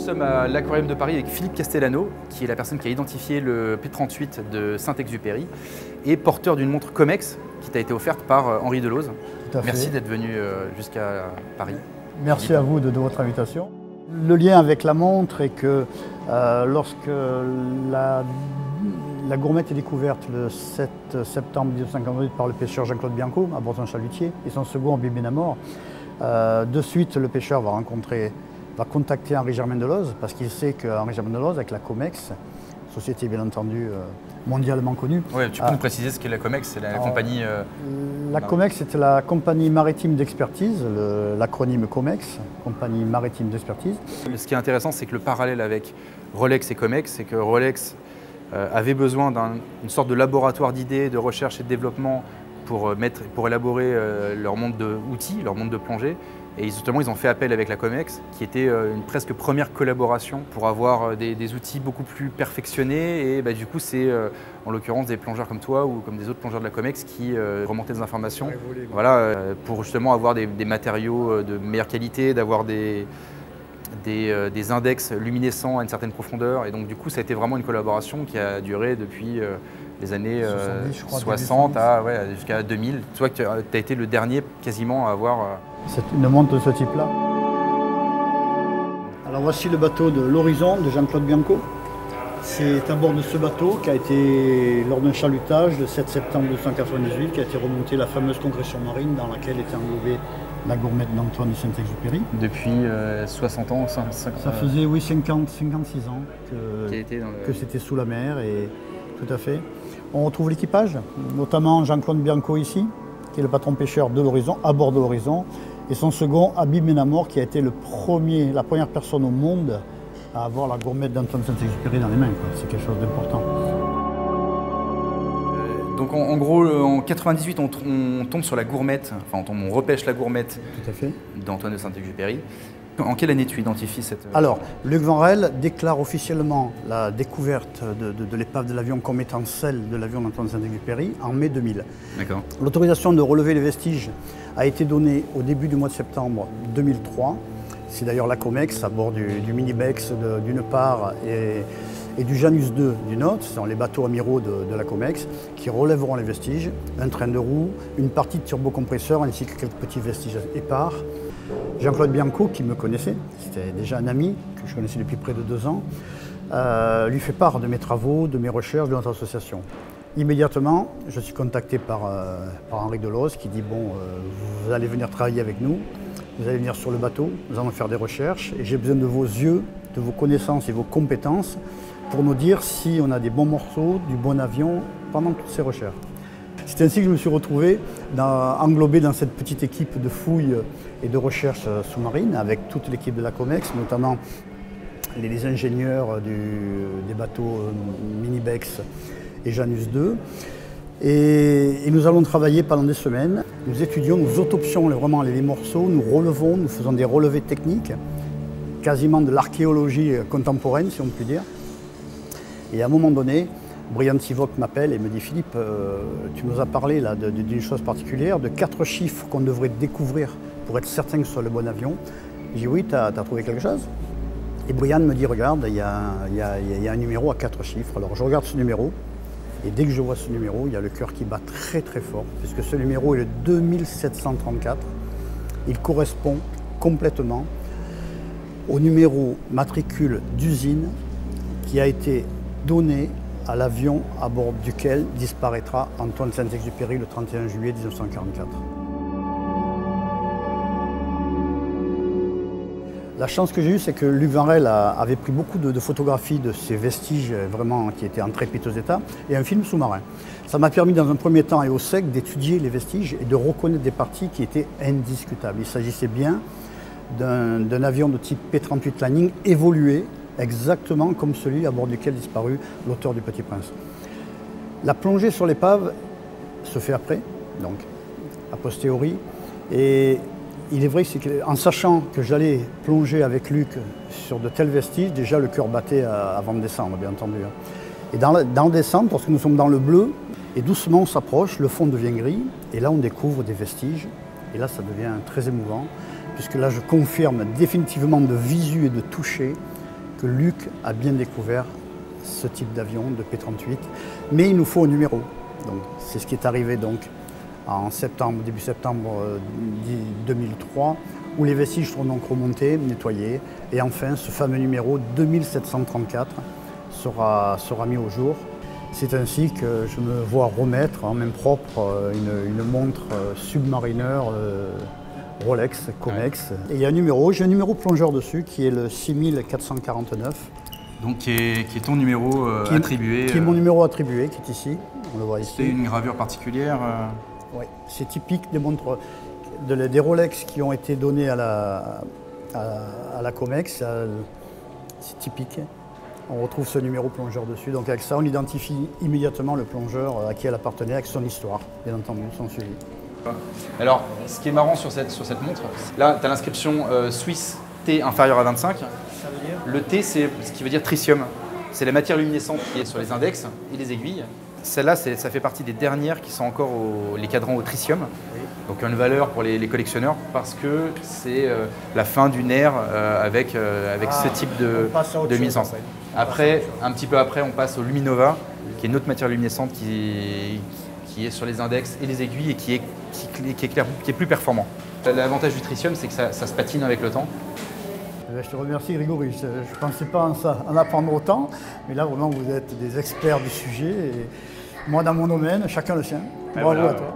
sommes à l'Aquarium de Paris avec Philippe Castellano, qui est la personne qui a identifié le P38 de Saint-Exupéry et porteur d'une montre Comex qui t'a été offerte par Henri Deleuze. Merci d'être venu jusqu'à Paris. Merci à vous de votre invitation. Le lien avec la montre est que lorsque la gourmette est découverte le 7 septembre 1958 par le pêcheur Jean-Claude Bianco à Borzon-Chalutier et son second Bibi Benamor, de suite le pêcheur va contacter Henri-Germain Deleuze parce qu'il sait qu'Henri-Germain Deleuze avec la Comex, société bien entendu mondialement connue. Oui, tu peux nous préciser ce qu'est la Comex, c'est la compagnie... La Comex, c'était la compagnie maritime d'expertise, l'acronyme Comex, compagnie maritime d'expertise. Ce qui est intéressant, c'est que le parallèle avec Rolex et Comex, c'est que Rolex avait besoin d'une sorte de laboratoire d'idées, de recherche et de développement pour élaborer leur monde d'outils, leur monde de plongée. Et justement, ils ont fait appel avec la Comex, qui était une presque première collaboration pour avoir des outils beaucoup plus perfectionnés. Et du coup, c'est en l'occurrence des plongeurs comme toi ou comme des autres plongeurs de la Comex qui remontaient des informations pour justement avoir des matériaux de meilleure qualité, d'avoir des index luminescents à une certaine profondeur. Et donc, du coup, ça a été vraiment une collaboration qui a duré depuis les années 60 jusqu'à 2000. Tu vois que tu as été le dernier quasiment à avoir... C'est une montre de ce type-là. Alors voici le bateau de l'Horizon de Jean-Claude Bianco. C'est à bord de ce bateau qu'a été, lors d'un chalutage le 7 septembre 1998, qui a été remontée la fameuse concrétion marine dans laquelle était englobée la gourmette d'Antoine de Saint-Exupéry. Depuis 60 ans, 50 Ça faisait 56 ans que c'était sous la mer, et tout à fait. On retrouve l'équipage, notamment Jean-Claude Bianco ici, qui est le patron pêcheur de l'Horizon, à bord de l'Horizon, et son second, Habib Benamor, qui a été la première personne au monde à avoir la gourmette d'Antoine de Saint-Exupéry dans les mains. C'est quelque chose d'important. Donc en gros, en 98, on tombe sur la gourmette, on repêche la gourmette d'Antoine de Saint-Exupéry. En quelle année tu identifies cette... Alors, Luc Vanrel déclare officiellement la découverte de l'épave de l'avion comme étant celle de l'avion d'Antoine de Saint-Exupéry en mai 2000. D'accord. L'autorisation de relever les vestiges a été donnée au début du mois de septembre 2003. C'est d'ailleurs la Comex à bord du Mini-Bex d'une part et du Janus II d'une autre. Ce sont les bateaux amiraux de la Comex qui relèveront les vestiges, un train de roue, une partie de turbocompresseur ainsi que quelques petits vestiges épars. Jean-Claude Bianco, qui me connaissait, c'était déjà un ami que je connaissais depuis près de 2 ans, lui fait part de mes travaux, de mes recherches, de notre association. Immédiatement, je suis contacté par Henri Deleuze qui dit « Bon, vous allez venir travailler avec nous, vous allez venir sur le bateau, nous allons faire des recherches et j'ai besoin de vos yeux, de vos connaissances et vos compétences pour nous dire si on a des bons morceaux, du bon avion pendant toutes ces recherches. » C'est ainsi que je me suis retrouvé englobé dans cette petite équipe de fouilles et de recherche sous-marine avec toute l'équipe de la Comex, notamment les ingénieurs des bateaux Mini-Bex et Janus II. Et nous allons travailler pendant des semaines. Nous étudions, nous autopsions vraiment les morceaux, nous relevons, nous faisons des relevés techniques, quasiment de l'archéologie contemporaine, si on peut dire. Et à un moment donné, Brian Sivok m'appelle et me dit « Philippe, tu nous as parlé là d'une chose particulière, de 4 chiffres qu'on devrait découvrir pour être certain que ce soit le bon avion. » J'ai dit « Oui, tu as trouvé quelque chose ?» Et Brian me dit « Regarde, il y a un numéro à 4 chiffres. » Alors je regarde ce numéro et dès que je vois ce numéro, il y a le cœur qui bat très très fort puisque ce numéro est le 2734. Il correspond complètement au numéro matricule d'usine qui a été donné à l'avion à bord duquel disparaîtra Antoine de Saint-Exupéry le 31 juillet 1944. La chance que j'ai eue, c'est que Luc Vanrel avait pris beaucoup de photographies de ces vestiges vraiment qui étaient en très piteux état et un film sous-marin. Ça m'a permis dans un premier temps et au sec d'étudier les vestiges et de reconnaître des parties qui étaient indiscutables. Il s'agissait bien d'un avion de type P-38 Lanning évolué exactement comme celui à bord duquel disparut l'auteur du Petit Prince. La plongée sur l'épave se fait après, donc a posteriori, et il est vrai qu'en sachant que j'allais plonger avec Luc sur de tels vestiges, déjà le cœur battait avant de descendre, bien entendu. Et dans le descente, lorsque nous sommes dans le bleu, et doucement on s'approche, le fond devient gris, et là on découvre des vestiges, et là ça devient très émouvant, puisque là je confirme définitivement de visu et de toucher que Luc a bien découvert ce type d'avion de P-38, mais il nous faut un numéro. Donc c'est ce qui est arrivé donc en septembre, début septembre 2003, où les vestiges sont donc remontés, nettoyés, et enfin ce fameux numéro 2734 sera mis au jour. C'est ainsi que je me vois remettre en main propre une montre Submariner Rolex Comex. Et il y a j'ai un numéro plongeur dessus qui est le 6449. Donc qui est ton numéro attribué. Qui est mon numéro attribué, qui est ici, on le voit ici. C'est une gravure particulière Oui, c'est typique des montres, des Rolex qui ont été donnés à la Comex. C'est typique. On retrouve ce numéro plongeur dessus. Donc avec ça, on identifie immédiatement le plongeur à qui elle appartenait, avec son histoire, bien entendu, son suivi. Alors, ce qui est marrant sur cette montre, là, tu as l'inscription Suisse T inférieur à 25. Ça veut dire ? Le T, c'est ce qui veut dire tritium. C'est la matière luminescente qui est sur les index et les aiguilles. Celle-là, ça fait partie des dernières qui sont encore les cadrans au tritium. Oui. Donc une valeur pour les collectionneurs parce que c'est la fin d'une ère avec ce type de luminescence. Après, un petit peu après, on passe au Luminova, qui est une autre matière luminescente qui est sur les index et les aiguilles et qui est plus performant. L'avantage du tritium, c'est que ça se patine avec le temps. Je te remercie Grégory, je ne pensais pas en apprendre autant, mais là vraiment vous êtes des experts du sujet et moi dans mon domaine, chacun le sien. Bravo à toi.